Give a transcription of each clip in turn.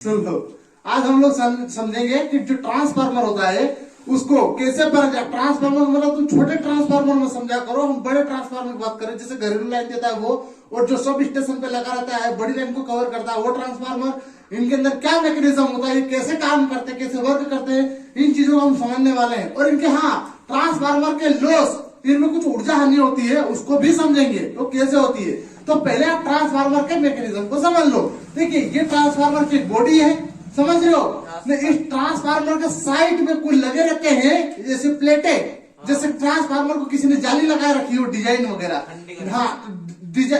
सुन लो, आज हम लोग समझेंगे कि जो ट्रांसफार्मर होता है उसको कैसे बना। ट्रांसफार्मर मतलब तुम छोटे ट्रांसफार्मर में समझा करो, हम बड़े ट्रांसफार्मर की बात करें जैसे घरेलू लाइन देता है वो, और जो सब स्टेशन पे लगा रहता है बड़ी लाइन को कवर करता है वो ट्रांसफार्मर। इनके अंदर क्या मैकेनिज्म होता है, कैसे काम करते हैं, कैसे वर्क करते हैं, इन चीजों को हम समझने वाले हैं। और इनके ट्रांसफार्मर के लॉस, इनमें कुछ ऊर्जा हानि होती है उसको भी समझेंगे तो कैसे होती है। तो पहले आप ट्रांसफार्मर के मैकेनिज्म को समझ लो। देखिए ये ट्रांसफार्मर की बॉडी है, समझ रहे हो। इस ट्रांसफार्मर के साइड में कुछ लगे रहते हैं जैसे प्लेटें, जैसे ट्रांसफार्मर को किसी ने जाली लगाए रखी हो डिजाइन वगैरह।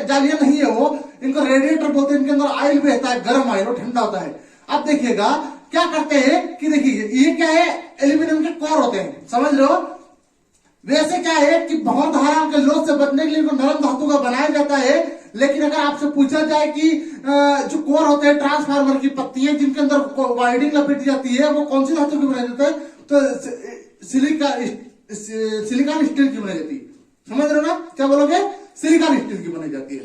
जालियां नहीं है वो, इनको रेडिएटर बोलते हैं। इनके अंदर ऑयल बहता है, गर्म ऑयल, वो ठंडा होता है। अब देखिएगा क्या करते हैं कि देखिए ये क्या है, एल्यूमिनियम के कोर होते हैं, समझ रहे हो। वैसे क्या है कि बहुत धाराओं के लोड से बचने के लिए इनको नरम धातु का बनाया जाता है। लेकिन अगर आपसे पूछा जाए कि जो कोर होते हैं ट्रांसफार्मर की पत्तियां जिनके अंदर वायरिंग लपेटी जाती है वो कौन सी धातु की बनाई जाती है, तो सिलिकॉन स्टील की बनाई जाती है। समझ रहे हो ना, क्या बोलोगे, सिलिकॉन स्टील की बनाई जाती है।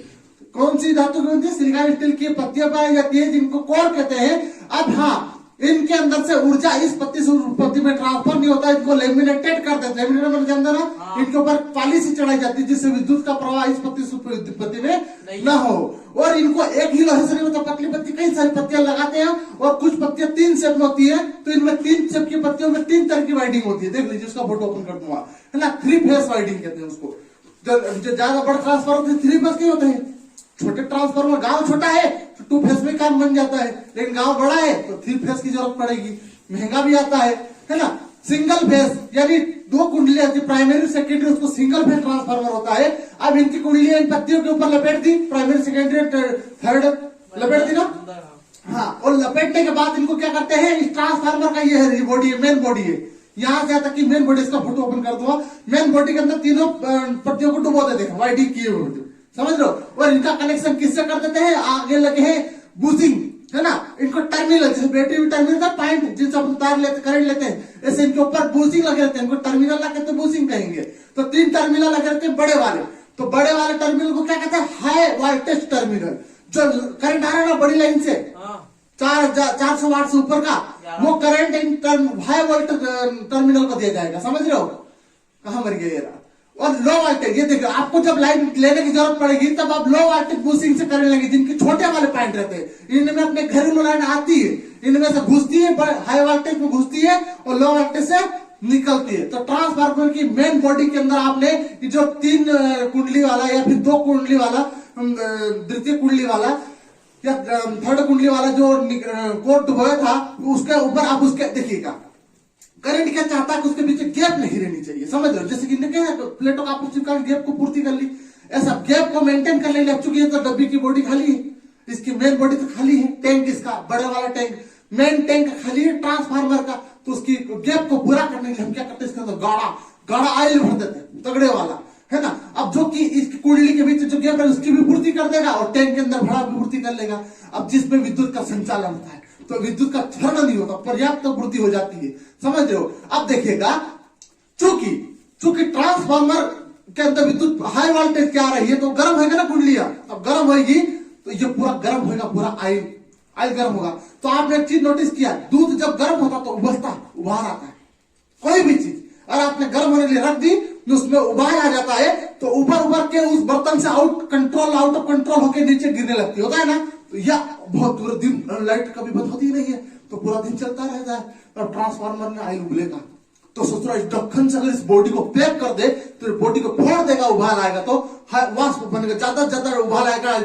कौन सी धातु की बनती है, सिलिकॉन स्टील की पत्तियां बनाई जाती है जिनको कोर कहते हैं। अब इनके अंदर से ऊर्जा इस पत्ती से उस पत्ती में ट्रांसफर नहीं होता, इनको लेमिनेटेड कर देते हैं। लेमिनेटेड मतलब जानते ना, इनके ऊपर पॉलिश चढ़ाई जाती है जिससे विद्युत का प्रवाह इस पत्ती से पत्ती में न हो। और इनको एक ही लोहे से नहीं होता, पतली पत्ती कई सारी पत्तियां लगाते हैं। और कुछ पत्तियां 3 शेप में होती है, तो इनमें 3 शेप की पत्तियों में 3 तरह की वाइडिंग होती है। देख लीजिए, उसका फोटो ओपन कर दूंगा, है ना। 3 फेस वाइडिंग कहते हैं उसको। जो ज्यादा बड़ा ट्रांसफार्मर होते हैं 3 फेस के होते हैं। छोटे ट्रांसफार्मर, गांव छोटा है तो 2 फेस में काम बन जाता है, लेकिन गांव बड़ा है तो 3 फेस की जरूरत पड़ेगी, महंगा भी आता है ना। सिंगल फेस यानी 2 कुंडलियां, प्राइमरी सेकेंडरी, उसको सिंगल फेस ट्रांसफार्मर होता है। अब इनकी कुंडलियां इन पत्तियों के ऊपर लपेट दी, प्राइमरी सेकेंडरी थर्ड लपेट दी ना। और लपेटने के बाद इनको क्या करते हैं, इस ट्रांसफार्मर का ये है बॉडी है, मेन बॉडी है। यहां से आता कि मेन बॉडी, इसका फोटो ओपन कर दूंगा। मेन बॉडी के अंदर तीनों पत्तियों को डुबो देते हैं, वाइडिंग किए हुए, समझ लो। और इनका कनेक्शन किससे कर देते हैं, आगे लगे हैं बूजिंग, है ना। इनको टर्मिनल, जैसे बैटरी में टर्मिनल का पॉइंट जिनसे हम तार लेते, करंट लेते हैं, ऐसे इनके ऊपर बूजिंग लगे रहते हैं, इनको टर्मिनल लगे तो बूजिंग कहेंगे। तो 3 टर्मिनल लगे रहते हैं बड़े वाले। तो बड़े वाले टर्मिनल को क्या कहते हैं, हाई वोल्टेज टर्मिनल। जो करंट आ रहा है ना बड़ी लाइन से 400 वाट से ऊपर का, वो करंट हाई वोल्टेज टर्मिनल को दिया जाएगा, समझ रहे हो। कहां मर गया। और लो वोल्टेज, ये देखो, आपको जब लाइन लेने की जरूरत पड़ेगी तब आप लो वोल्टेज बूस्टिंग से करने लगे, जिनके छोटे वाले पॉइंट रहते हैं। इनमें अपने घरेलू लाइन आती है, इनमें से घुसती है, हाई वोल्टेज में घुसती है और लो वोल्टेज से निकलती है। तो ट्रांसफार्मर की मेन बॉडी के अंदर आपने जो 3 कुंडली वाला या फिर 2 कुंडली वाला, द्वितीय कुंडली वाला या थर्ड कुंडली वाला जो कोट डुबोया था, उसके ऊपर आप उसके देखिएगा करंट क्या चाहता है कि उसके पीछे गैप नहीं रहनी चाहिए, समझ लो। जैसे कि क्या है, प्लेटों का आपको गैप को पूर्ति कर ली, ऐसा गैप को मेंटेन कर लेंगे। चूंकि ये तो डब्बी की बॉडी खाली है, इसकी मेन बॉडी तो खाली है, टैंक इसका बड़ा वाला टैंक, मेन टैंक खाली है ट्रांसफार्मर का। तो उसकी गैप को पूरा करने के लिए हम क्या करते हैं, इसके अंदर गाढ़ा ऑयल भर देते हैं, तगड़े वाला, है ना। अब जो कि इसकी कुंडली के बीच जो गैप है उसकी भी पूर्ति कर देगा और टैंक के अंदर भरा भी पूर्ति कर लेगा। अब जिसमें विद्युत का संचालन होता है तो विद्युत का क्षरण नहीं होता, पर्याप्त वृद्धि हो जाती है, समझ रहे हो। अब देखिएगा, चूंकि ट्रांसफार्मर के अंदर विद्युत हाई वोल्टेज क्या आ रही है तो गर्म होगा ना कुंडलियां। अब गर्म होगी तो ये पूरा गर्म होगा, पूरा ऑयल गर्म होगा। तो आपने एक चीज नोटिस किया, दूध जब गर्म होता तो उबाल आता है। कोई भी चीज अगर आपने गर्म होने के लिए रख दी तो उसमें उबाल आ जाता है, तो उबर के उस बर्तन से आउट ऑफ कंट्रोल होकर नीचे गिरने लगती होता है ना। तो यह बहुत पूरा दिन लाइट कभी बंद होती नहीं है, तो पूरा दिन चलता रहता है। और ट्रांसफार्मर में ऑयल उबलेगा तो सोच रहा, इस ढक्कन से अगर इस बॉडी को पैक कर दे तो बॉडी को फोड़ देगा, उबाल आएगा तो वाष्प बनेगा, ज्यादा उबाल आएगा,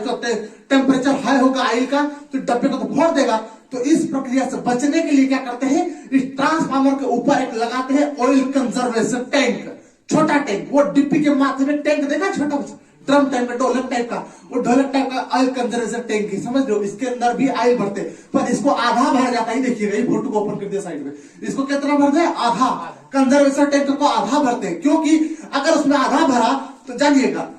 टेम्परेचर हाई होगा ऑयल का, तो डब्बे को तो फोड़ देगा। तो इस प्रक्रिया से बचने के लिए क्या करते हैं, इस ट्रांसफार्मर के ऊपर एक लगाते हैं ऑयल कंजर्वेशन टैंक, छोटा टैंक। वो डिब्बी के माथे में टैंक देखा, छोटा ड्रम टाइप का, ढोलक टाइप का, वो ढोलक टाइप का ऑयल कंजर्वेशन टैंक है, समझ लो। इसके अंदर भी ऑयल भरते, पर इसको आधा भर जाता है। देखिएगा ये फोटो को ओपन कर दिया साइड में, इसको कितना भरते हैं, आधा। कंजर्वेशन टैंक को आधा भरते हैं, क्योंकि अगर उसमें आधा भरा तो जानिएगा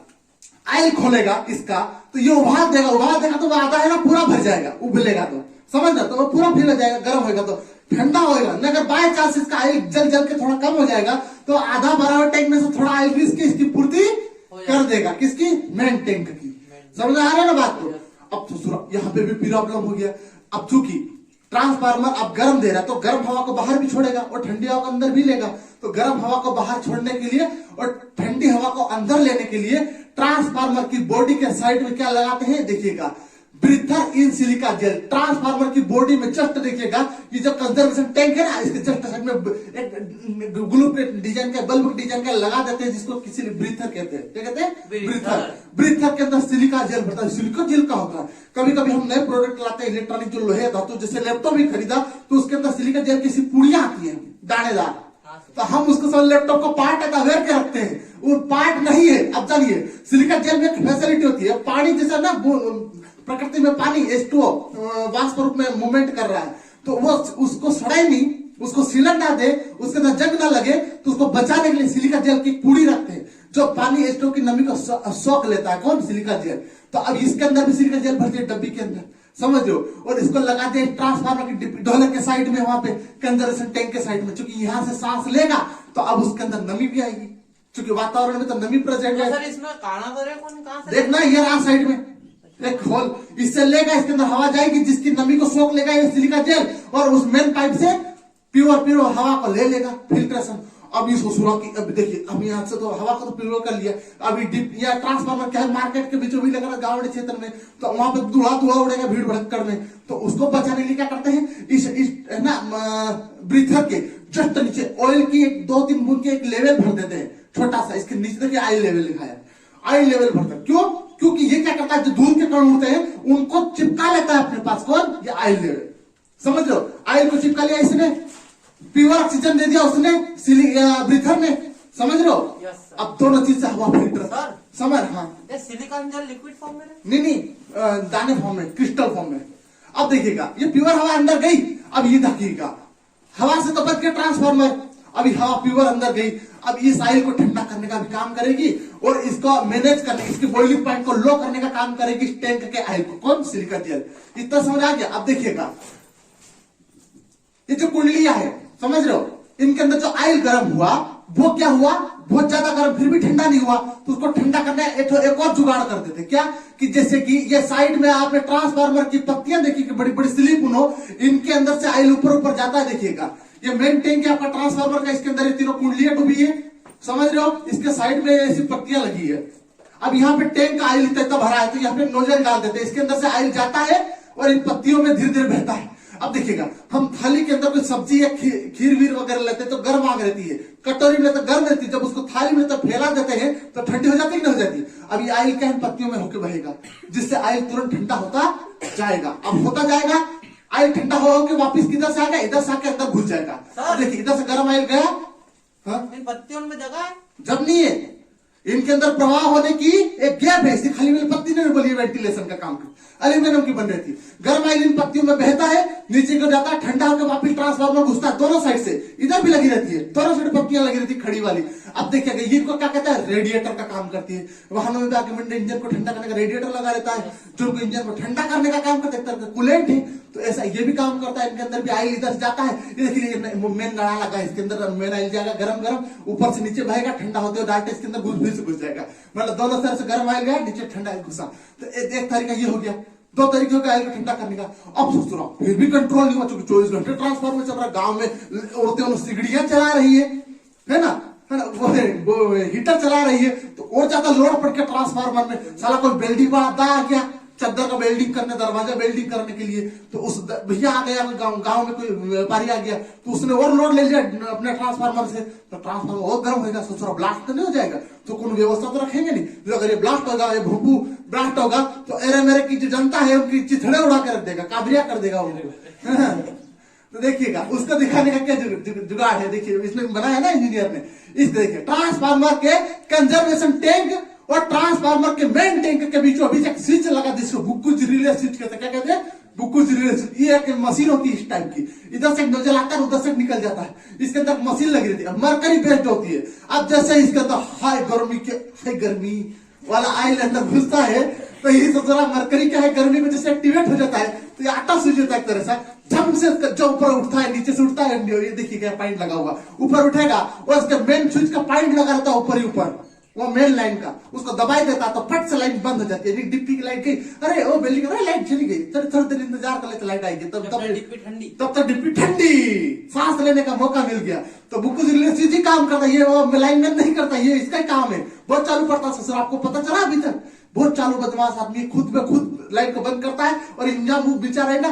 ऑयल खोलेगा इसका तो ये उबाल देगा तो वो आधा है ना पूरा भर जाएगा, उबलेगा तो, समझ लो। तो वो पूरा फिर जाएगा, गर्म होगा तो ठंडा होगा। अगर बाय चांस इसका ऑयल जल के थोड़ा कम हो जाएगा तो आधा भरा हुआ टैंक में से थोड़ा ऑयल भी इसकी पूर्ति कर देगा, किसकी, मेन टैंक की। समझ आ रहा है ना बात को। अब तो यहाँ पे भी प्रॉब्लम हो गया। अब चूंकि ट्रांसफार्मर अब गर्म दे रहा है तो गर्म हवा को बाहर भी छोड़ेगा और ठंडी हवा को अंदर भी लेगा। तो गर्म हवा को बाहर छोड़ने के लिए और ठंडी हवा को अंदर लेने के लिए ट्रांसफार्मर की बॉडी के साइड में क्या लगाते हैं, देखिएगा, breather in silica gel. Transformer की बॉडी में जस्ट देखिएगा, ये जो कंजर्वेशन टैंक है ना, इसके जस्ट साइड में एक ग्लू के डिजाइन का, बल्ब डिजाइन का लगा देते हैं, जिसको किसी ब्रीथर कहते हैं। क्या कहते हैं? ब्रीथर। ब्रीथर के अंदर सिलिका जेल भरता है। सिलिका जेल का होता है, कभी कभी हम नए प्रोडक्ट लाते हैं इलेक्ट्रॉनिक, जो लोहे धातु, जैसे लैपटॉप भी खरीदा तो उसके अंदर सिलिका जेल की सी पुड़ियां आती है दानेदार, तो हम उसको सब लैपटॉप का पार्ट है अवेयर के रखते हैं, वो पार्ट नहीं है। अब जानिए, सिलिका जेल में एक फैसिलिटी होती है, पानी जैसा ना, प्रकृति में पानी H2O वाष्प रूप में मूवमेंट कर रहा है, तो वो उसको सड़ाई नहीं, उसको सीलन ना दे, उसके अंदर जंग ना लगे, तो उसको बचाने के लिए सिलिका जेल की पूड़ी रखते हैं, जो पानी H2O की नमी को सोख लेता है। कौन? Silica gel. तो अब इसके अंदर भी सिलिका जेल भरती है डब्बी के अंदर, समझ लो, और इसको लगाते हैं ट्रांसफार्मर की ढोलक के साइड में, वहां पे कंजर्वेशन टैंक के साइड में, क्योंकि यहां से सांस लेगा तो अब उसके अंदर नमी भी आएगी, क्योंकि वातावरण में तो नमी प्रेजेंट है। सर इसमें काना करे कौन, कहां से देखना, ये रहा साइड में एक होल, इससे लेगा, इसके अंदर हवा जाएगी, जिसकी नमी को सोख लेगा ये सिलिका जेल, और उस मेन पाइप से प्योर हवा को ले लेगा, फिल्ट्रेशन। अब इस ससुरा की, अब देखिए, अब यहाँ से तो हवा को तो प्योर कर लिया, अभी डिप या ट्रांसफार्मर क्या है, मार्केट के बीचों भी लगा गाँव क्षेत्र में, तो वहां पे धुआं उड़ेगा भीड़ भड़क्कड़ में, तो उसको बचाने के लिए क्या करते हैं, इस ना ब्रीथर के जस्ट नीचे ऑयल की 2-3 बूंद के एक लेवल भर देते हैं, छोटा सा, इसके नीचे देखिए आई लेवल लिखा है, आई लेवल भरता है। क्यों? क्योंकि ये क्या करता है, जो धूल के कण उड़ते हैं उनको चिपका लेता है अपने पास। कौन? ये आयल लेवल, समझ लो, आयल को चिपका लिया इसने, प्योर ऑक्सीजन दे दिया उसने ब्रीथर ने, समझ लो। अब दोनों चीज से हवा फिल्टर, समझ? हाँ, सिलिकॉन जेल लिक्विड फॉर्म में नहीं, दाने फॉर्म में, क्रिस्टल फॉर्म में। अब देखिएगा, ये प्योर हवा अंदर गई, अब ये देखिएगा, हवा से तो बच गया ट्रांसफार्मर, अभी हवा प्योर अंदर गई, अब इस आयल को ठंडा करने का भी काम करेगी, और इसको मैनेज करने, इसके बॉइलिंग पॉइंट को लो करने का काम करेगी इस टैंक के आयल को। कौन? Silica gel. इतना समझ आ गया? अब देखिएगा, ये जो कुंडलियां है, समझ रहे हो, इनके अंदर जो आयल गर्म हुआ, वो क्या हुआ, बहुत ज्यादा गर्म, फिर भी ठंडा नहीं हुआ, तो उसको ठंडा करने एक और जुगाड़ कर देते। क्या? कि जैसे कि ये साइड में आपने ट्रांसफार्मर की पत्तियां देखी कि बड़ी बड़ी स्लिप हो, इनके अंदर से आयल ऊपर जाता है। देखिएगा, ये मेन टैंक है आपका ट्रांसफार्मर का, इसके अंदर ये तीनों कुंडलियां डूबी है, समझ रहे हो, इसके साइड में ऐसी पत्तियां लगी है। अब यहाँ पे टैंक का आयल इतना भरा है, तो यहाँ पे नोजल डाल देते हैं, इसके अंदर से आयल जाता है और इन पत्तियों में धीरे धीरे बहता है। अब देखिएगा, हम थाली के अंदर कोई सब्जी या खीर वीर वगैरह लेते हैं तो गर्म आग रहती है, कटोरी में तो गर्म रहती है, जब उसको थाली में तो फैला देते हैं तो ठंडी हो जाती है कि नहीं हो जाती। अब ये आयल क्या है, पत्तियों में होकर बहेगा, जिससे आयल तुरंत ठंडा होता जाएगा। अब होता जाएगा, आयल ठंडा हो वापिस किधर से आएगा, इधर से आके अंदर घुस जाएगा। अब देखिए, इधर से गर्म आयल गया, इन पत्तियों में जगह है, जब नहीं है, इनके अंदर प्रवाह होने की एक गैप है, इसलिए खाली में पत्ती नहीं बोली, वेंटिलेशन का काम एल्यूमिनियम की बन रही थी। गर्म आयल इन पत्तियों में बहता है, नीचे को जाता है, ठंडा होकर वापिस ट्रांसफार्मर घुसता है, दोनों साइड से, इधर भी लगी रहती है, दोनों साइड पत्तियां लगी रहती है खड़ी वाली। अब देखिएगा, ये क्या कहता है, रेडिएटर का काम करती है, वाहनों में आके इंजन को ठंडा करने का रेडिएटर लगा रहता है, जो इंजन को ठंडा करने का काम करता है, कूलेंट है, तो ऐसा ये भी काम करता है। इनके अंदर भी आयल इधर से जाता है, ये देखिए मेन नड़ा लगा है, इसके अंदर मेन आयल जाएगा गरम गरम, ऊपर से नीचे बहेगा, ठंडा होते हुए डायरेक्ट इसके अंदर घुस जाएगा, मतलब दोनों तरफ से गर्म आयल गया, नीचे ठंडा आयल घुसा। तो एक तरीका ये हो गया, 2 तरीके का आयल को ठंडा करने का। अब सोच रहा हूं, फिर भी कंट्रोल नहीं हुआ, चूंकि 24 घंटे ट्रांसफार्मर चल रहा है, गांव में औरतें सिगड़ियां चला रही है ना, वो हीटर चला रही है, तो और ज्यादा लोड पड़ के ट्रांसफार्मर में, साला कोई वेल्डिंग वाला आ गया, चद्दर का वेल्डिंग करने, दरवाजा वेल्डिंग करने के लिए, तो उस भैया आ गया, गांव में कोई व्यापारी आ गया, तो उसने और लोड ले लिया अपने ट्रांसफार्मर से, तो ट्रांसफार्मर और गर्म होगा, सोच रहा ब्लास्ट तो नहीं हो जाएगा, तो कोई व्यवस्था तो रखेंगे नहीं, तो अगर ये ब्लास्ट होगा, ये भूपू ब्लास्ट होगा, तो अरे मेरे की जो जनता है उनकी चिथड़े उड़ा के रख देगा, काबरिया कर देगा उनको। तो देखिएगा, उसको दिखाने का क्या जुगाड़ है, देखिए इसने बनाया ना इंजीनियर ने, इस देखिए, ट्रांसफार्मर के कंजर्वेशन टैंक और ट्रांसफार्मर के मेन टैंक के बीच अभी एक स्विच लगा, जिसको बुक्कुज रिले स्विच कहते हैं। क्या कहते हैं? बुक्कुज रिले स्विच। ये एक मशीन होती है इस टाइप की, इधर से नोजल आता है, उधर से निकल जाता है, इसके अंदर मशीन लगी रहती है, मरकरी बेस्ड होती है। अब जैसे इसके अंदर हाई गर्मी वाला आयल अंदर घुसता है, तो ये सोच रहा मरकरी क्या है, गर्मी में जैसे एक्टिवेट हो जाता है, तो ये आटा स्विच होता है एक तरह से, झम से जो ऊपर उठता है, नीचे से उठता है, ये देखिए क्या पॉइंट लगा हुआ, ऊपर उठेगा, और उसके मेन स्विच का पॉइंट लगा रहता है ऊपर ही ऊपर, वो मेन लाइन का, उसको दबाई देता तो फट से लाइन बंद हो जाती है। डिप्पी की लाइट गई, अरे ओ बिल्डिंग, अरे लाइट चली गई, थोड़ी देर इंतजार कर लेते लाइट आएगी, तब डिप्पी ठंडी। तब तक डिप्पी ठंडी, सांस लेने का मौका मिल गया। तो बुक्कू सीधी काम करता है, ये वो लाइन में नहीं करता, ये इसका ही काम है। बहुत चालू पड़ता ससुर, आपको पता चला अभी तक? बहुत चालू बदमाश आदमी, खुद में खुद लाइट को बंद करता है। और इंजाम बेचारा है ना,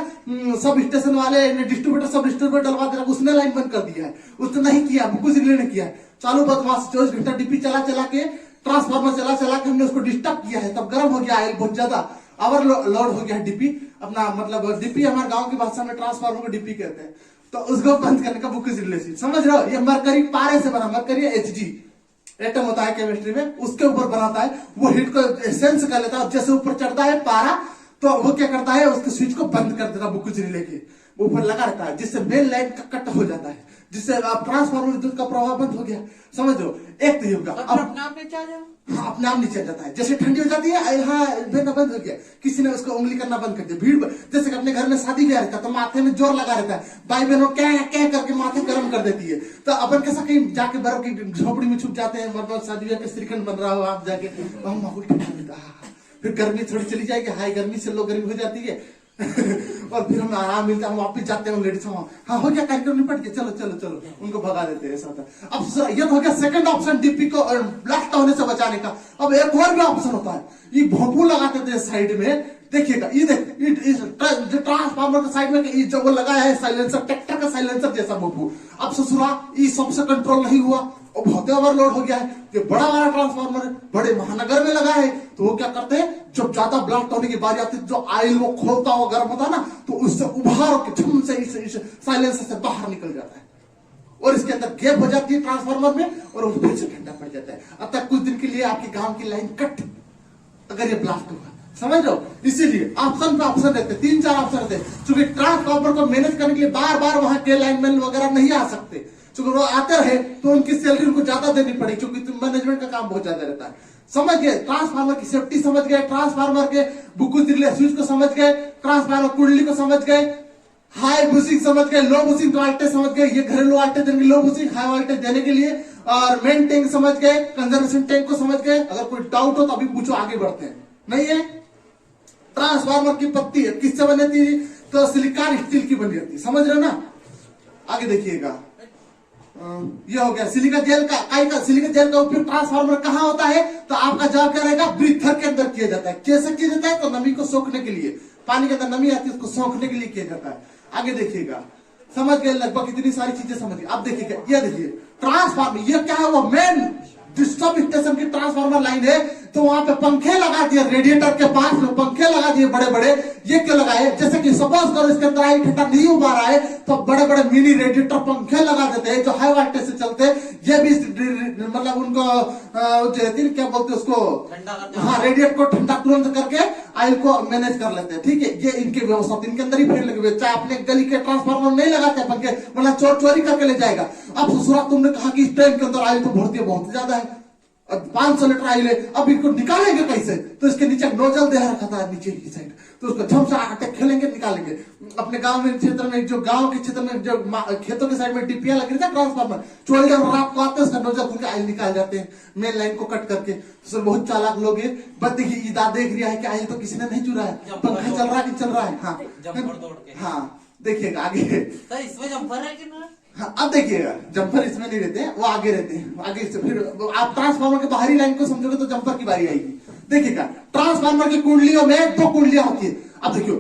सब स्टेशन वाले डिस्ट्रीब्यूटर सब डिस्ट्रीब्यूटर डलवा दे, उसने लाइन बंद कर दिया है, उसने नहीं किया, बुक्कू ने किया। चालू बदमाश 24 घंटा डिप्पी चला चला के, ट्रांसफार्मर चला चला के हमने उसको डिस्टर्ब किया है, तब गर्म हो गया है बहुत ज्यादा, ओवर लोड हो गया है डिप्पी अपना। मतलब डिप्पी हमारे गांव की भाषा में ट्रांसफार्मर को डिप्पी कहते हैं। तो उसको बंद करने का बुक्कू रिलेशन, समझ रहे हो? ये मरकरी पारे से बना, मरकरी Hg एटम होता है केमिस्ट्री में, उसके ऊपर बनाता है। वो हीट को सेंस कर लेता है, और जैसे ऊपर चढ़ता है पारा तो वो क्या करता है, उसके स्विच को बंद कर देता है बुक्कू रिले के ऊपर लगा रहता है, जिससे मेन लाइन का कट हो जाता है, जिससे अब ट्रांसफार्मर विद्युत का प्रवाह बंद हो गया। समझ लो, एक तो ये होगा। अब अपने आप नीचे आ जाओ। हाँ, अपने आप नीचे जाता है, जैसे ठंडी हो जाती है, हाँ बंद हो गया, किसी ने उसको उंगली करना बंद कर दिया। भीड़ जैसे कि अपने घर में शादी ब्याह रहता है तो माथे में जोर लगा रहता है, भाई बहनों क्या करके माथे गर्म कर देती है। तो अपन कैसा कहीं जाके बर्फ की झोपड़ी में छुप जाते हैं, मतलब शादी ब्याह के श्रीखंड बन रहा हो, आप जाके माहौल ठंडा मिलता है, फिर गर्मी थोड़ी चली जाएगी, हाई गर्मी से लो गर्मी हो जाती है और फिर हमें आराम मिलता है, हम वापिस जाते हैं लेडीज, हाँ हो गया कार्यक्रम निपट गया, चलो चलो चलो, उनको भगा देते हैं। ऐसा था। अब ये तो हो गया सेकंड ऑप्शन, डीपी को ब्लास्ट होने से बचाने का। अब एक और भी ऑप्शन होता है, ये भोंपू लगाते थे साइड में, देखिएगा ये जो ट्रांसफार्मर के साइड में जो वो लगाया है साइलेंसर, ट्रैक्टर का साइलेंसर जैसा भोंपू। अब ससुरा ये सबसे कंट्रोल नहीं हुआ और बहुत ओवरलोड हो गया है। ये बड़ा वाला ट्रांसफार्मर बड़े महानगर में लगा है, तो वो क्या करते हैं, जब ज्यादा ब्लास्ट होने की बारी आती है, जो आयल वो खोलता हुआ गर्म होता है ना, तो उससे उभार के झम से इस साइलेंसर से बाहर निकल जाता है और इसके अंदर गैप हो जाती है ट्रांसफार्मर में, और वो फिर से ठंडा पड़ जाता है। अब तक कुछ दिन के लिए आपके गांव की लाइन कट, अगर ये ब्लास्ट हुआ, समझ लो। इसीलिए ऑप्शन पे ऑप्शन रहते, 3-4 ऑप्शन रहते, क्योंकि ट्रांसफार्मर को मैनेज करने के लिए बार बार वहां के लाइनमैन वगैरह नहीं आ सकते, क्योंकि वो आते रहे तो उनकी सैलरी उनको ज्यादा देनी पड़ेगी, क्योंकि मैनेजमेंट का काम बहुत ज्यादा रहता है। समझ गए? ट्रांसफार्मर की सेफ्टी समझ गए, ट्रांसफार्मर के बुक्कू रिले स्विच को समझ गए, ट्रांसफार्मर कुंडली को समझ गए, हाई बुशिंग समझ गए, लो बुशिंग वोल्टेज समझ गए, ये घरेलू वोल्टेज देने लो बुशिंग हाई वोल्टेज देने के लिए, और मेन टैंक समझ गए, कंजर्वेशन टैंक को समझ गए। अगर कोई डाउट हो तो अभी पूछो, आगे बढ़ते हैं। नहीं है? ट्रांसफार्मर की पत्ती किससे बनी थी? तो सिलिकॉन स्टील की बनी रहती, समझ रहे ना? आगे देखिएगा, ये हो गया सिलिका जेल का सिलिका जेल का उपयोग ट्रांसफार्मर कहाँ होता है? तो आपका जवाब क्या रहेगा? ब्रीथर के अंदर किया जाता है। कैसे किया जाता है? तो नमी को सोखने के लिए, पानी के अंदर नमी आती है उसको सोखने के लिए किया जाता है। आगे देखिएगा, समझ गए लगभग इतनी सारी चीजें समझ गए। अब देखिएगा, ये देखिए ट्रांसफार्मर, ये क्या है? वो मेन सब स्टेशन की ट्रांसफार्मर लाइन है, तो वहां पे पंखे लगा दिए, रेडिएटर के पास में पंखे लगा दिए बड़े बड़े। ये क्यों लगाए? जैसे कि सपोज करो इसके अंदर आई ठंडा नहीं उबा रहा है, तो बड़े बड़े मिनी रेडिएटर पंखे लगा देते हैं जो हाई वोल्टेज से चलते हैं। ये भी मतलब उनको क्या बोलते हैं उसको, हाँ, रेडिएटर को ठंडा तुरंत करके आयल को मैनेज कर लेते हैं। ठीक है, ये इनके व्यवस्था, इनके अंदर ही फेर लगे हुए। चाहे अपने गली के ट्रांसफार्मर नहीं लगाते पंखे, मतलब चोर चोरी करके ले जाएगा। अब ससुरा तुमने कहा कि इस टाइम के अंदर आयल तो भरती बहुत ज्यादा है, 500 लीटर आयल है, अब इनको निकालेंगे कैसे? तो इसके नीचे नोजल दे रखा था नीचे की साइड, तो उसको झमसा अटैक खेलेंगे, निकालेंगे। अपने गांव में क्षेत्र में, जो गांव के क्षेत्र में, जो खेतों के साइड में डिपिया लगी रहती है ट्रांसफार्मर, चोरी जब रात को आते हैं उसका नोजल खुल के आयल निकाल जाते हैं मेन लाइन को कट करके। तो बहुत चालाक लोग है। बस देखिए, ईदा देख रहा है कि आयल तो किसी ने नहीं चुरा है, पंखा चल रहा है कि चल रहा है। हाँ देखिएगा आगे, इसमें जम्पर है कि ना? हाँ, अब देखिएगा, जंपर इसमें नहीं रहते हैं, वो आगे रहते हैं। आगे से फिर आप ट्रांसफार्मर के बाहरी लाइन को समझोगे तो जंपर की बारी आएगी। देखिएगा, ट्रांसफार्मर की कुंडलियों में 2 कुंडलियां होती है। अब देखियो,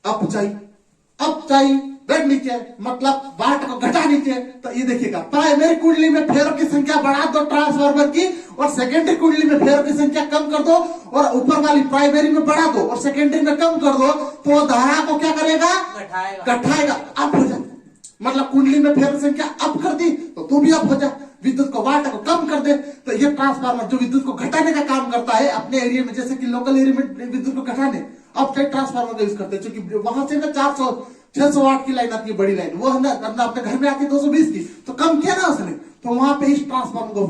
अप चाहिए बेड नीचे, मतलब वाट को घटा नीचे। तो ये देखिएगा, प्राइमरी कुंडली में फेरों की संख्या बढ़ा दो ट्रांसफार्मर की, और सेकेंडरी कुंडली में फेरों की संख्या कम कर दो, और ऊपर वाली प्राइमरी में बढ़ा दो और सेकेंडरी में कम कर दो, तो वो धारा को क्या करेगा? घटाएगा, अप हो जाए। मतलब कुंडली में फेर संख्या अप कर दी तो तू भी अप हो जा, विद्युत को वाट को कम कर दे। तो ये ट्रांसफार्मर जो विद्युत को घटाने का काम करता है अपने एरिया में, जैसे कि लोकल एरिया में विद्युत को घटाने, अब साइड ट्रांसफार्मर का यूज करते हैं, क्योंकि वहां से ना 400-600 वाट की लाइन आती है, बड़ी लाइन, वो अपने घर में आती है 220 की, तो कम किया ना उसने, तो वहां पे इस ट्रांसफार्मर को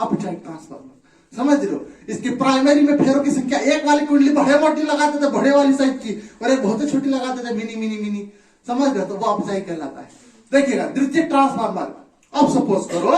अप साइड ट्रांसफार्मर। समझ रहे हो? इसकी प्राइमरी में फेरों की संख्या, एक वाली कुंडली बड़े मोटी लगाते थे, बड़े वाली साइज की, और एक बहुत छोटी लगाते थे, मिनी। समझ रहे? तो वो अपसाई कहलाता है। देखिएगा, द्वितीयक ट्रांसफार्मर, अब सपोज करो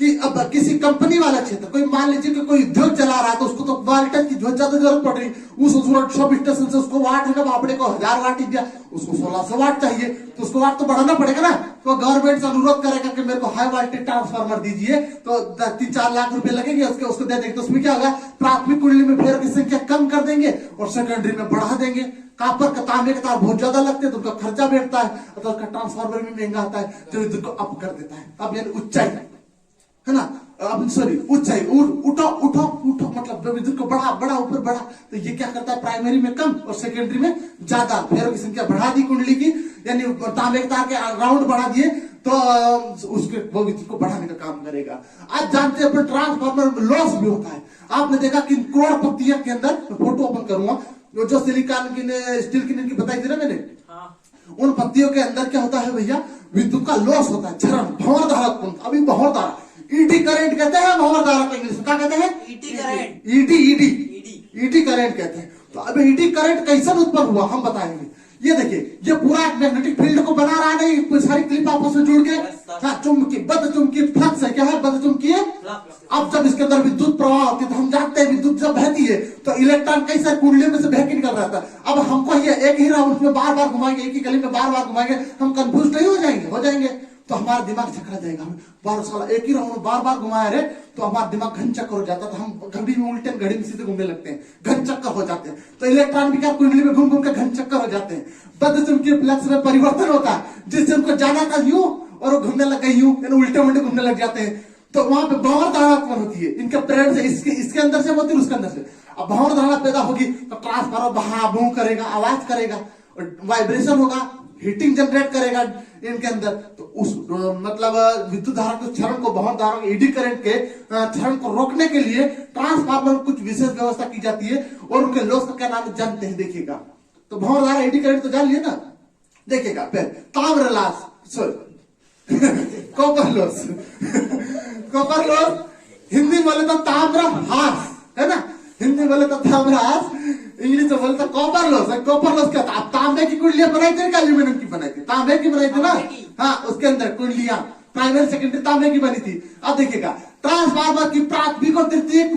कि अब किसी कंपनी वाला क्षेत्र, कोई मान लीजिए कि कोई उद्योग चला रहा है तो उसको तो वोल्टेज की बहुत ज्यादा जरूरत पड़ रही, उस सब स्टेशन से उसको वाट है ना, बापड़े को 1000 वाट ही दिया, उसको 1600 वाट चाहिए, तो उसको वाट तो बढ़ाना पड़ेगा ना। तो गवर्नमेंट से अनुरोध करेगा कि मेरे को हाई वोल्टेज ट्रांसफार्मर दीजिए, तो 3-4 लाख रुपए लगेंगे, उसको दे देंगे। तो उसमें क्या होगा, प्राथमिक कुंडली में फेर की संख्या कम कर देंगे और सेकेंडरी में बढ़ा देंगे। कापर का तांबे का तार बहुत ज्यादा लगते हैं तो उनका खर्चा बैठता है, तो उसका ट्रांसफार्मर भी महंगा आता है, जो विद्युत को अप कर देता है। अब यानी ऊंचाई है ना, अब सॉरी ऊंचाई, उठो उठो उठो, मतलब विद्युत को बढ़ा ऊपर बढ़ा, तो ये क्या करता है, प्राइमरी में कम और सेकेंडरी में ज्यादा, फेरों की संख्या बढ़ा दी कुंडली की, यानी तांबे के तार के राउंड बढ़ा दिए, तो उसके वो विद्युत को बढ़ाने का काम करेगा। आज जानते हैं अपन ट्रांसफार्मर लॉस भी होता है। आपने देखा कि करोड़ पत्तियों के अंदर, फोटो ओपन करूंगा, जो सिलिकॉन की स्टील की बताई थी ना मैंने, उन पत्तियों के अंदर क्या होता है भैया, विद्युत का लॉस होता है, क्षरण, भंवर धारा। अभी भंवर धारा, ईडी करंट कहते हैं, भंवर धारा को इंग्लिश में क्या कहते हैं, ईटी करंट, ईडी करंट कहते हैं। तो अब ईडी करंट कैसे उत्पन्न हुआ हम बताएंगे। ये देखिए, ये पूरा एक मैग्नेटिक फील्ड को बना रहा है, सारी क्लिप आपस में जुड़ के, हाँ, चुंबकीय बद्ध चुंबकीय फ्लक्स है, क्या है, बद्ध चुंबकीय। अब जब इसके अंदर विद्युत प्रवाह होती है तो हम जानते हैं विद्युत जब बहती है तो इलेक्ट्रॉन कैसे कुंडली में से बह के निकल रहा था। अब हमको ये एक ही राउंड में बार बार घुमाएंगे, एक ही गली में बार बार घुमाएंगे, हम कंफ्यूज नहीं हो जाएंगे, तो हमारा दिमाग चकरा जाएगा। हम 12 साल एक ही राउंड बार बार घुमाया रहे तो हमारा दिमाग घन चक्कर हो जाता था, हम घड़ी में उल्टे घड़ी में सीधे घूमने लगते हैं, घन चक्कर हो जाते हैं। तो इलेक्ट्रॉन भी क्या कुंडली में घूम घूम के घन चक्कर हो जाते हैं। बद्ध चुंबकीय फ्लक्स में परिवर्तन होता है, जिससे उनको जाना था यूं और वो घूमने लग गए यूं, उल्टे उल्टे घूमने लग जाते हैं। तो वहां पे भंवर धारा उत्पन्न होती है, इनके प्रेरण से, इसके अंदर से होती है, उसके अंदर से। अब भंवर धारा पैदा होगी तो ट्रांसफार्मर बहा बू करेगा, आवाज करेगा, वाइब्रेशन होगा, हीटिंग जनरेट करेगा इनके अंदर। तो उस मतलब विद्युत धारा के क्षरण को, भंवर धारा के ईडी करंट के क्षरण को रोकने के लिए ट्रांसफार्मर में कुछ विशेष व्यवस्था की जाती है और उनके लॉस का क्या नाम जानते हैं, देखिएगा। तो भंवर धारा ईडी करंट तो जान लिए ना, देखिएगा। फिर ताम्र loss, sorry copper loss, copper loss Hindi बोले तो ताम्र हास है ना, हिंदी बोले तो ताम्र हास, इंग्लिश में बोले तो कॉपर लॉस है। कॉपर लॉस क्या था, तांबे की कुंडलियां बनाई थी क्या, एल्यूमिनियम की बनाई थी, तांबे की बनाई थी ना, हाँ, उसके अंदर कुंडलियां प्राइमरी सेकेंडरी तांबे की बनी थी। अब देखिएगा, ट्रांसफार्मर की प्राथमिक और तृतीयक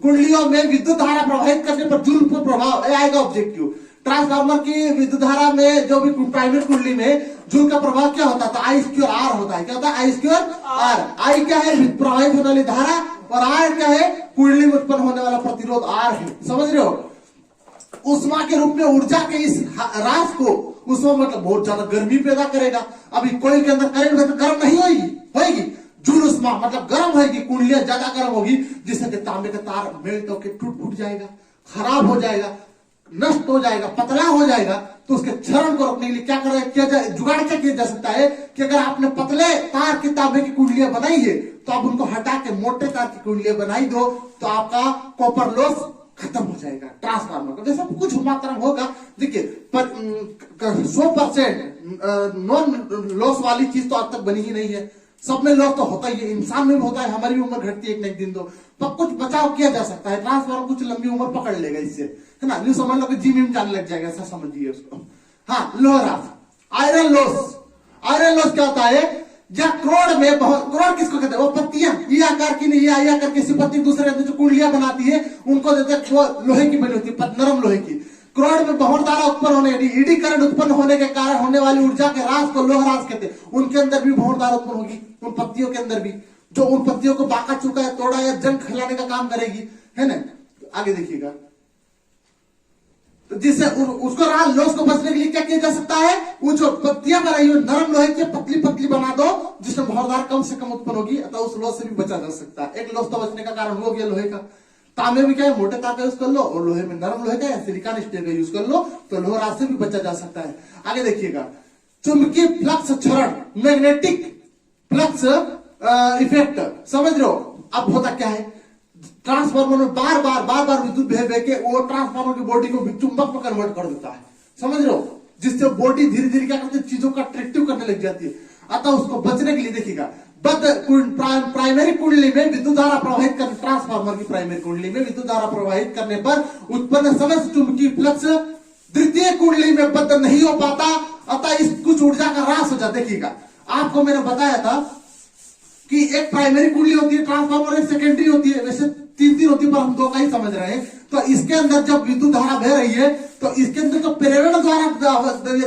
कुंडलियों में विद्युत धारा प्रवाहित करने पर जूल पर प्रभाव आएगा। ऑब्जेक्टिव ट्रांसफार्मर की विद्युत धारा में जो भी प्राइमरी कुंडली में जूल का प्रभाव क्या होता था, आई स्क्वायर आर होता है। क्या होता है, आई स्क्वायर आर। आई क्या है, प्रवाहित होने वाली धारा, और आर क्या है, कुंडली में उत्पन्न होने वाला प्रतिरोध आर है। समझ रहे हो, उष्मा के रूप में ऊर्जा के इस रास को, उष्मा मतलब बहुत ज्यादा गर्मी पैदा करेगा। अभी कोयल के अंदर करंट में तो गर्म नहीं होगी, जूल उष्मा मतलब गर्म होगी, कुंडलियां ज्यादा गर्म होगी, जिससे कि तांबे का तार मेल्ट होकर टूट फूट जाएगा, खराब हो जाएगा, नष्ट हो जाएगा, पतला हो जाएगा। तो उसके क्षरण को रोकने के लिए क्या किया जाए, जुगाड़ क्या किया जा सकता है कि अगर आपने पतले तार की तांबे की कुंडलियां बनाई है तो आप उनको हटा के मोटे तार की कुंडलियां बनाई दो, तो आपका कॉपर लॉस खत्म हो जाएगा ट्रांसफार्मर का। जैसा कुछ मात्रा में होगा, देखिए, पर 100% नॉन लॉस वाली चीज तो आज तक बनी ही नहीं है। सब में लॉस तो होता ही है, इंसान में भी होता है, हमारी भी उम्र घटती है एक न एक दिन, तो पर कुछ बचाव किया जा सकता है। ट्रांसफार्मर कुछ लंबी उम्र पकड़ लेगा इससे, है ना, न्यू समझ लो कि जिम में जाने लग जाएगा, ऐसा समझिए उसको। हाँ, लोहरा, आयरन लॉस। आयरन लॉस क्या होता है, या क्रोड में बहुत, क्रोड किसको कहते हैं, वो पत्तियां, ये आकार की नहीं, ये आकार की पत्ती दूसरे जो कुंडलियां बनाती है उनको देते हैं, वो लोहे की बनी होती है, नरम लोहे की। क्रोड में भंवर धारा उत्पन्न होने, ईडी करंट उत्पन्न होने के कारण होने वाली ऊर्जा के रास को लोह रास कहते हैं। उनके अंदर भी भंवर धारा उत्पन्न होगी, उन पत्तियों के अंदर भी, जो उन पत्तियों को बाका चुका है, तोड़ा या जंग खिलाने का काम करेगी, है ना। आगे देखिएगा, तो जिससे उसको लॉस को बचने के लिए क्या किया जा सकता है, वो जो पत्तियां बनाई हुई नरम लोहे की पतली पतली बना दो, जिसमें भंवर धारा कम से कम उत्पन्न होगी, अतः उस लॉस से भी बचा जा सकता है। एक लॉस तो बचने का कारण हो गया लोहे का। तांबे में क्या है, मोटे तार का यूज कर लो, और लोहे में नरम लोहे का या सिलिकॉन स्टील का यूज कर लो, तो लोह रास से भी बचा जा सकता है। आगे देखिएगा, चुंबकीय फ्लक्स क्षरण, मैग्नेटिक फ्लक्स इफेक्ट, समझ रहे हो। अब होता क्या है, ट्रांसफार्मर में बार बार विद्युत बह के वो ट्रांसफार्मर की बॉडी को चुंबक में कन्वर्ट कर देता है, समझ रहे हो, जिससे बॉडी धीरे धीरे क्या करती है, चीजों का अट्रैक्टिव करने लग जाती है। अतः उसको बचने के लिए देखिएगा, प्राइमरी कुंडली में विद्युत धारा प्रवाहित करने, ट्रांसफार्मर की प्राइमरी कुंडली में विद्युत धारा प्रवाहित करने पर उत्पन्न समस्त चुंबकीय फ्लक्स द्वितीय कुंडली में बद्ध नहीं हो पाता, अतः इस कुछ ऊर्जा का ह्रास हो जाता। देखिएगा, आपको मैंने बताया था कि एक प्राइमरी कुंडली होती है ट्रांसफार्मर, एक सेकेंडरी होती है, वैसे तीन होती है पर हम दो का ही समझ रहे हैं। तो इसके अंदर जब विद्युत धारा बह रही है तो इसके अंदर तो प्रेरण द्वारा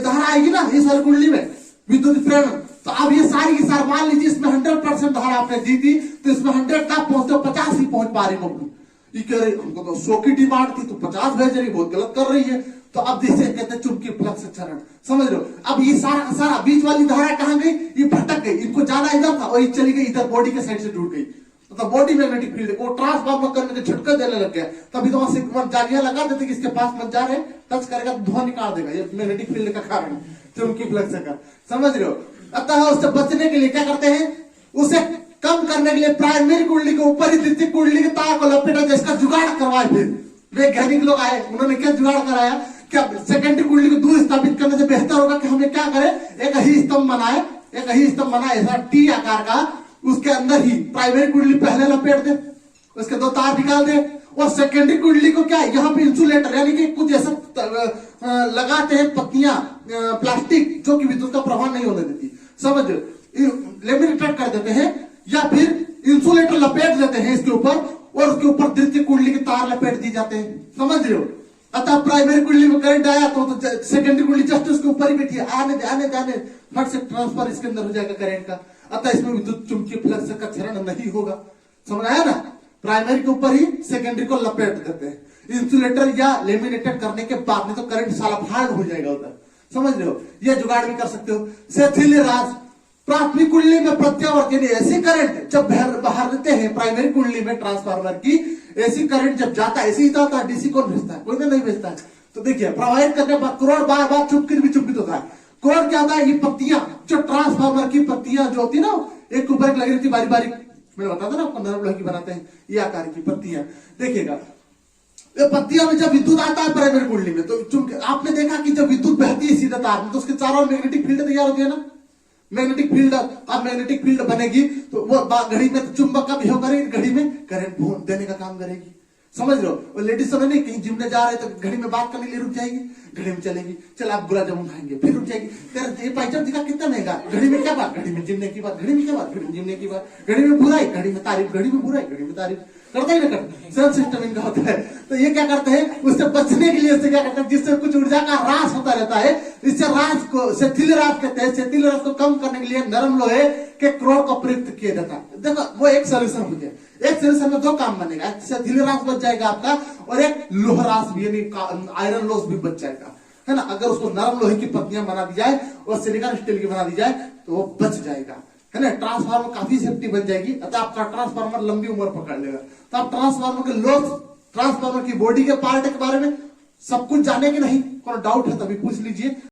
धारा आएगी ना इस वाली कुंडली में, विद्युत प्रेरण। तो अब ये सारी की सारी मान लीजिए इसमें 100% धारा आपने दी थी, तो इसमें 100 का पहुंचते 50 ही पहुंच पा रही होगी। ये कह रही हमको तो 100 की डिमांड थी तो 50 भेज रही, बहुत गलत कर रही है। तो अब जिसे कहते हैं चुंबकीय फ्लक्स क्षरण, समझ रहे हो। अब ये सारा बीच वाली धारा कहां गई, ये भटक गई, इनको जाना इधर था और ये चली गई इधर, बॉडी के साइड से जुड़ गई। तो बॉडी मैग्नेटिक फील्ड वो ट्रांसफार्मर करने के झटका देने लग गया, तभी तो वहां जालियां लगा देते कि इसके पास मत जा रहे, टच करेगा तो धुआं निकाल देगा। ये मैग्नेटिक फील्ड का कारण चुंबकीय फ्लक्स का, समझ रहे हो। अतः उससे बचने के लिए क्या करते हैं, उसे कम करने के लिए प्राइमरी कुंडली के ऊपर ही द्वितीय कुंडली के तार को लपेटा, जिसका जुगाड़ करवाए। फिर वैज्ञानिक लोग आए, उन्होंने क्या जुगाड़ कराया, क्या सेकेंडरी कुंडली को दूर स्थापित करने से बेहतर होगा कि हमें क्या करें, एक ही स्तंभ बनाए ऐसा टी आकार का, उसके अंदर ही प्राइमरी कुंडली पहले लपेट दे, उसके दो तार निकाल दे, और सेकेंडरी कुंडली को क्या यहाँ पे इंसुलेटर यानी कि कुछ ऐसा लगाते हैं पत्तियां प्लास्टिक, जो कि विद्युत का प्रभाव नहीं होने देती, समझ, लेमिनेटेड कर देते हैं, या फिर इंसुलेटर लपेट देते हैं इसके ऊपर, और उसके ऊपर द्वितीय कुंडली के तार लपेट दिए जाते हैं, समझ रहे हो। अतः प्राइमरी कुंडली में करंट आया तो सेकेंडरी कुंडली जस्ट उसके ऊपर ही बैठी है, आने जाने फट से ट्रांसफर इसके अंदर हो जाएगा करंट का। अतः इसमें विद्युत चुंबकीय फ्लक्स का क्षरण नहीं होगा, समझ आया ना। प्राइमरी के ऊपर ही सेकेंडरी को लपेट देते हैं इंसुलेटर या लेमिनेटेड करने के बाद, नहीं तो करंट साला फाड़ हो जाएगा उधर, समझ रहे हो। यह जुगाड़ भी कर सकते हो। सेथिल राज प्राथमिक कुंडली में प्रत्यावर्त यानी ऐसी करंट जब बाहर देते हैं प्राइमरी कुंडली में ट्रांसफार्मर की, ऐसी करंट जब जाता है, ऐसे ही जाता है, डीसी कौन भेजता है, कोई तो नहीं भेजता है। तो देखिए प्रवाहित करने पर करोड़ बार चुंबकित होता है। करोड़ क्या होता है, ये पत्तियां जो ट्रांसफार्मर की पत्तियां जो होती है ना, एक के ऊपर एक लगी रहती, बारी मैंने बताया था ना आपको, नरम लोहे की बनाते हैं, ये आकार की पत्तियां। देखिएगा ये पत्तियां में जब विद्युत आता है प्राइमरी कुंडली में, तो आपने देखा कि जब विद्युत बहती है सीधा तार में, तो उसके चारों ओर मैग्नेटिक फील्ड तैयार होती है ना, मैग्नेटिक फील्ड। अब मैग्नेटिक फील्ड बनेगी तो वो घड़ी में तो चुंबक का बिहेव करेगी, घड़ी में करंट देने का काम करेगी, समझ लो। और लेडीज समय नहीं, कहीं जिम में जा रहे तो घड़ी में बात करने के लिए रुक जाएगी, घड़ी में चलेगी, चल आप गुलाब जामुन खाएंगे, फिर रुक जाएगी, तेरा ये पाइचर दिखा कितना महंगा, घड़ी में क्या बात, घड़ी में जिमने की बात, घड़ी में क्या बात, घड़ी में जिमने की बात, घड़ी में बुराई, घड़ी में तारीफ, घड़ी में बुराई, घड़ी में तारीफ, करता ही ना करता, सेल्फ सिस्टम इनका होता है। तो ये क्या करते हैं, उससे बचने के लिए इससे क्या करते हैं, जिससे कुछ ऊर्जा का ह्रास होता रहता है, इससे ह्रास को शिथिल ह्रास कहते हैं। शिथिल ह्रास को कम करने के लिए नरम लोहे के क्रोड का प्रयुक्त किया जाता है। देखो वो एक सोल्यूशन हो गया, एक सोल्यूशन में दो काम बनेगा, शिथिल ह्रास बच जाएगा आपका, और एक लोह ह्रास भी यानी आयरन लॉस भी बच जाएगा, है ना। अगर उसको नरम लोहे की पत्तियां बना दी जाए और सिलिकॉन स्टील की बना दी जाए तो वो बच जाएगा, है ना। ट्रांसफार्मर काफी सेफ्टी बन जाएगी, अतः आपका ट्रांसफार्मर लंबी उम्र पकड़ लेगा। तो आप ट्रांसफार्मर के लॉस, ट्रांसफार्मर की बॉडी के पार्ट के बारे में सब कुछ जाने के नहीं, कोई डाउट है तभी पूछ लीजिए।